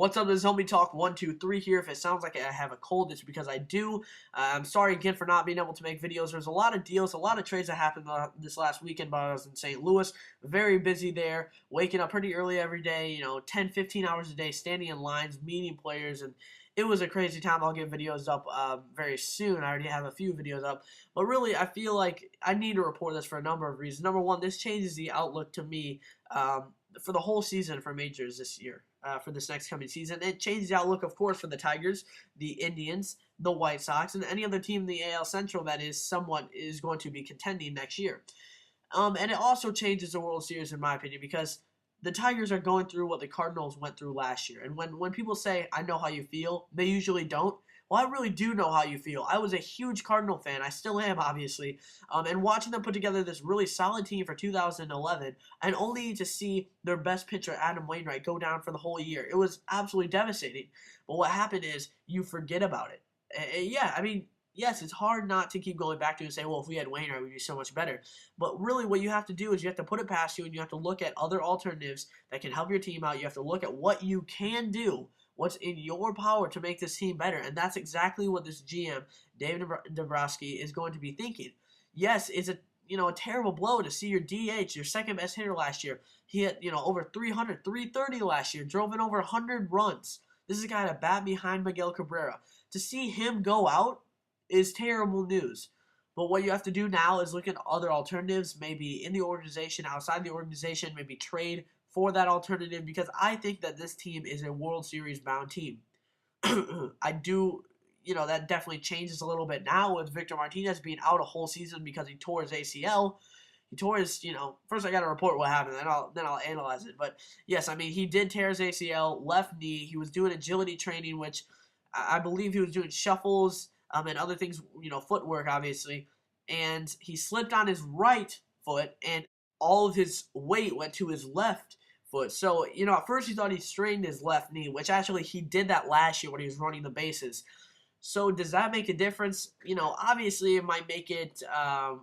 What's up, this is Homie Talk 123 here. If it sounds like I have a cold, it's because I do. I'm sorry again for not being able to make videos. There's a lot of deals, a lot of trades that happened this last weekend, but I was in St. Louis. Very busy there, waking up pretty early every day, 10, 15 hours a day, standing in lines, meeting players, and it was a crazy time. I'll get videos up very soon. I already have a few videos up, but really I feel like I need to report this for a number of reasons. Number one, this changes the outlook to me for the whole season for majors this year. For this next coming season. It changes the outlook, of course, for the Tigers, the Indians, the White Sox, and any other team in the AL Central that is going to be contending next year. And it also changes the World Series, in my opinion, because the Tigers are going through what the Cardinals went through last year. And when people say, I know how you feel, they usually don't. Well, I really do know how you feel. I was a huge Cardinal fan. I still am, obviously. And watching them put together this really solid team for 2011, and only to see their best pitcher, Adam Wainwright, go down for the whole year. It was absolutely devastating. But what happened is you forget about it. Yes, it's hard not to keep going back to and say, well, if we had Wainwright, we'd be so much better. But really what you have to do is you have to put it past you, and you have to look at other alternatives that can help your team out. You have to look at what you can do, what's in your power to make this team better. And that's exactly what this GM, David Dombrowski, is going to be thinking. Yes, it's a terrible blow to see your DH, your second best hitter last year. He hit, over 300, 330 last year, drove in over 100 runs. This is a guy to bat behind Miguel Cabrera. To see him go out is terrible news. But what you have to do now is look at other alternatives, maybe in the organization, outside the organization, maybe trade for that alternative, because I think that this team is a World Series bound team. I do, that definitely changes a little bit now with Victor Martinez being out a whole season because he tore his ACL. He tore his, first I got to report what happened, then I'll analyze it. But yes, he did tear his ACL, left knee. He was doing agility training, which I believe he was doing shuffles and other things, footwork, obviously. And he slipped on his right foot, and all of his weight went to his left foot. So, at first he thought he strained his left knee, which actually he did that last year when he was running the bases. So does that make a difference? Obviously it might make it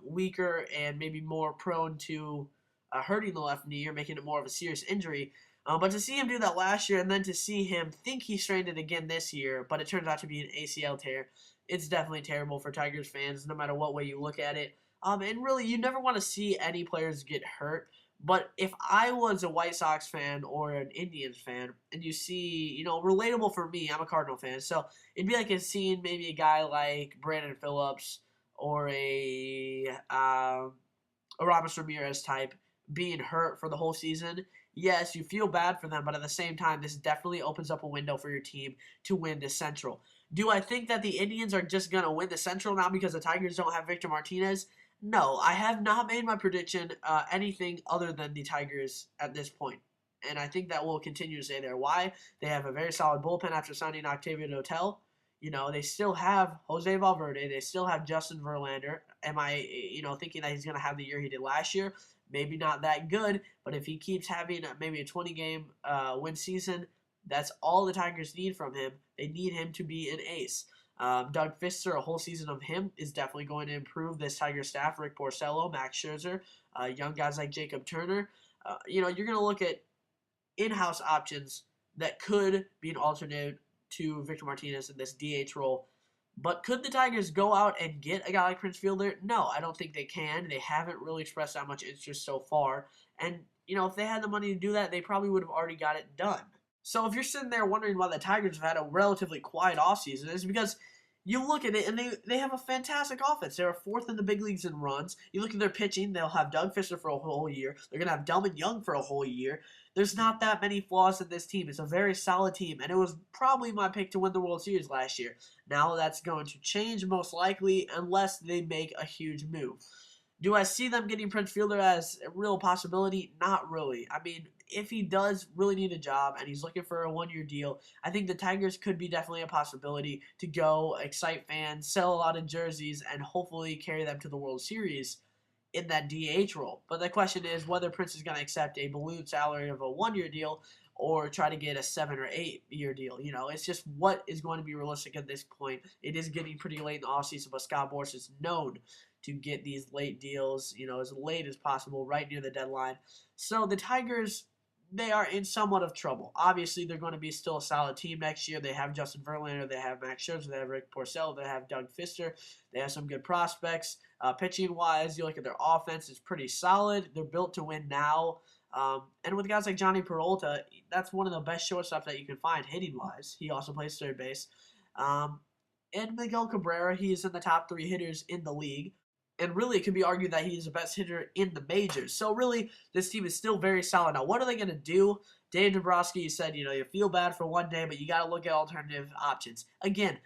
weaker and maybe more prone to hurting the left knee or making it more of a serious injury. But to see him do that last year and then to see him think he strained it again this year, but it turns out to be an ACL tear, it's definitely terrible for Tigers fans, no matter what way you look at it. And really, you never want to see any players get hurt. But if I was a White Sox fan or an Indians fan, and you see, relatable for me, I'm a Cardinal fan, so it'd be like seeing maybe a guy like Brandon Phillips or a Ramos Ramirez type being hurt for the whole season. Yes, you feel bad for them, but at the same time, this definitely opens up a window for your team to win the Central. Do I think that the Indians are just going to win the Central now because the Tigers don't have Victor Martinez? No, I have not made my prediction anything other than the Tigers at this point. And I think that will continue to stay there. Why? They have a very solid bullpen after signing Octavio Dotel. They still have Jose Valverde. They still have Justin Verlander. Am I, thinking that he's going to have the year he did last year? Maybe not that good, but if he keeps having maybe a 20-game win season, that's all the Tigers need from him. They need him to be an ace. Doug Fister, a whole season of him is definitely going to improve this Tiger staff. Rick Porcello, Max Scherzer, young guys like Jacob Turner. You're going to look at in-house options that could be an alternate to Victor Martinez in this DH role. But could the Tigers go out and get a guy like Prince Fielder? No, I don't think they can. They haven't really expressed that much interest so far. And, if they had the money to do that, they probably would have already got it done. So if you're sitting there wondering why the Tigers have had a relatively quiet offseason, it's because you look at it and they have a fantastic offense. They're fourth in the big leagues in runs. You look at their pitching, they'll have Doug Fister for a whole year. They're going to have Delman Young for a whole year. There's not that many flaws in this team. It's a very solid team, and it was probably my pick to win the World Series last year. Now that's going to change most likely unless they make a huge move. Do I see them getting Prince Fielder as a real possibility? Not really. If he does really need a job and he's looking for a one-year deal, I think the Tigers could be definitely a possibility to go excite fans, sell a lot of jerseys, and hopefully carry them to the World Series in that DH role. But the question is whether Prince is going to accept a balloon salary of a one-year deal or try to get a 7 or 8 year deal. It's just what is going to be realistic at this point. It is getting pretty late in the offseason, but Scott Boras is known to get these late deals, as late as possible, right near the deadline. So the Tigers they are in somewhat of trouble. Obviously, they're going to be still a solid team next year. They have Justin Verlander, they have Max Scherzer, they have Rick Porcello, they have Doug Fister. They have some good prospects. Pitching-wise, you look at their offense, it's pretty solid. They're built to win now. And with guys like Johnny Peralta, that's one of the best shortstops that you can find hitting-wise. He also plays third base. And Miguel Cabrera, he is in the top 3 hitters in the league. And really, it could be argued that he's the best hitter in the majors. So really, this team is still very solid. Now, what are they going to do? Dave Dombrowski said, you feel bad for one day, but you got to look at alternative options. Again,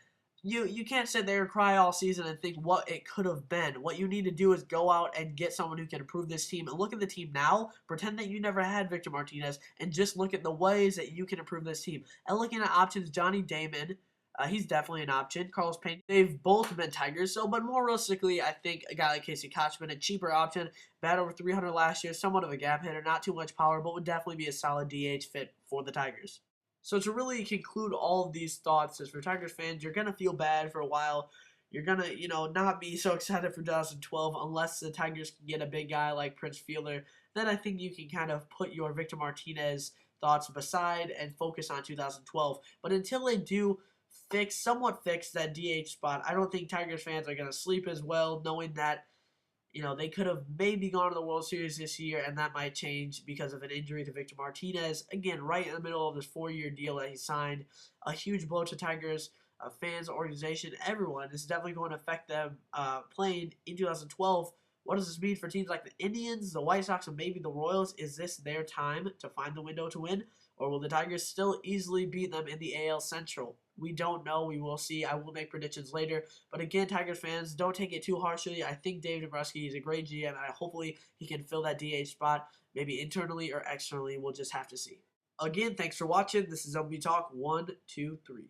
you can't sit there and cry all season and think what it could have been. What you need to do is go out and get someone who can improve this team. And look at the team now. Pretend that you never had Victor Martinez, and just look at the ways that you can improve this team. And looking at options, Johnny Damon, he's definitely an option. Carlos Pena, they've both been Tigers. So, but more realistically, I think a guy like Casey Kochman, a cheaper option, bat over 300 last year, somewhat of a gap hitter, not too much power, but would definitely be a solid DH fit for the Tigers. So to really conclude all of these thoughts, as for Tigers fans, you're gonna feel bad for a while. You're gonna, not be so excited for 2012 unless the Tigers can get a big guy like Prince Fielder. Then I think you can kind of put your Victor Martinez thoughts beside and focus on 2012. But until they do somewhat fix that DH spot, I don't think Tigers fans are going to sleep as well, knowing that, they could have maybe gone to the World Series this year, and that might change because of an injury to Victor Martinez. Again, right in the middle of this 4-year deal that he signed. A huge blow to Tigers fans, organization, everyone. This is definitely going to affect them playing in 2012. What does this mean for teams like the Indians, the White Sox, and maybe the Royals? Is this their time to find the window to win? Or will the Tigers still easily beat them in the AL Central? We don't know. We will see. I will make predictions later. But again, Tigers fans, don't take it too harshly. I think Dave Dombrowski is a great GM, and hopefully he can fill that DH spot, maybe internally or externally. We'll just have to see. Again, thanks for watching. This is MLB Talk 1, 2, 3.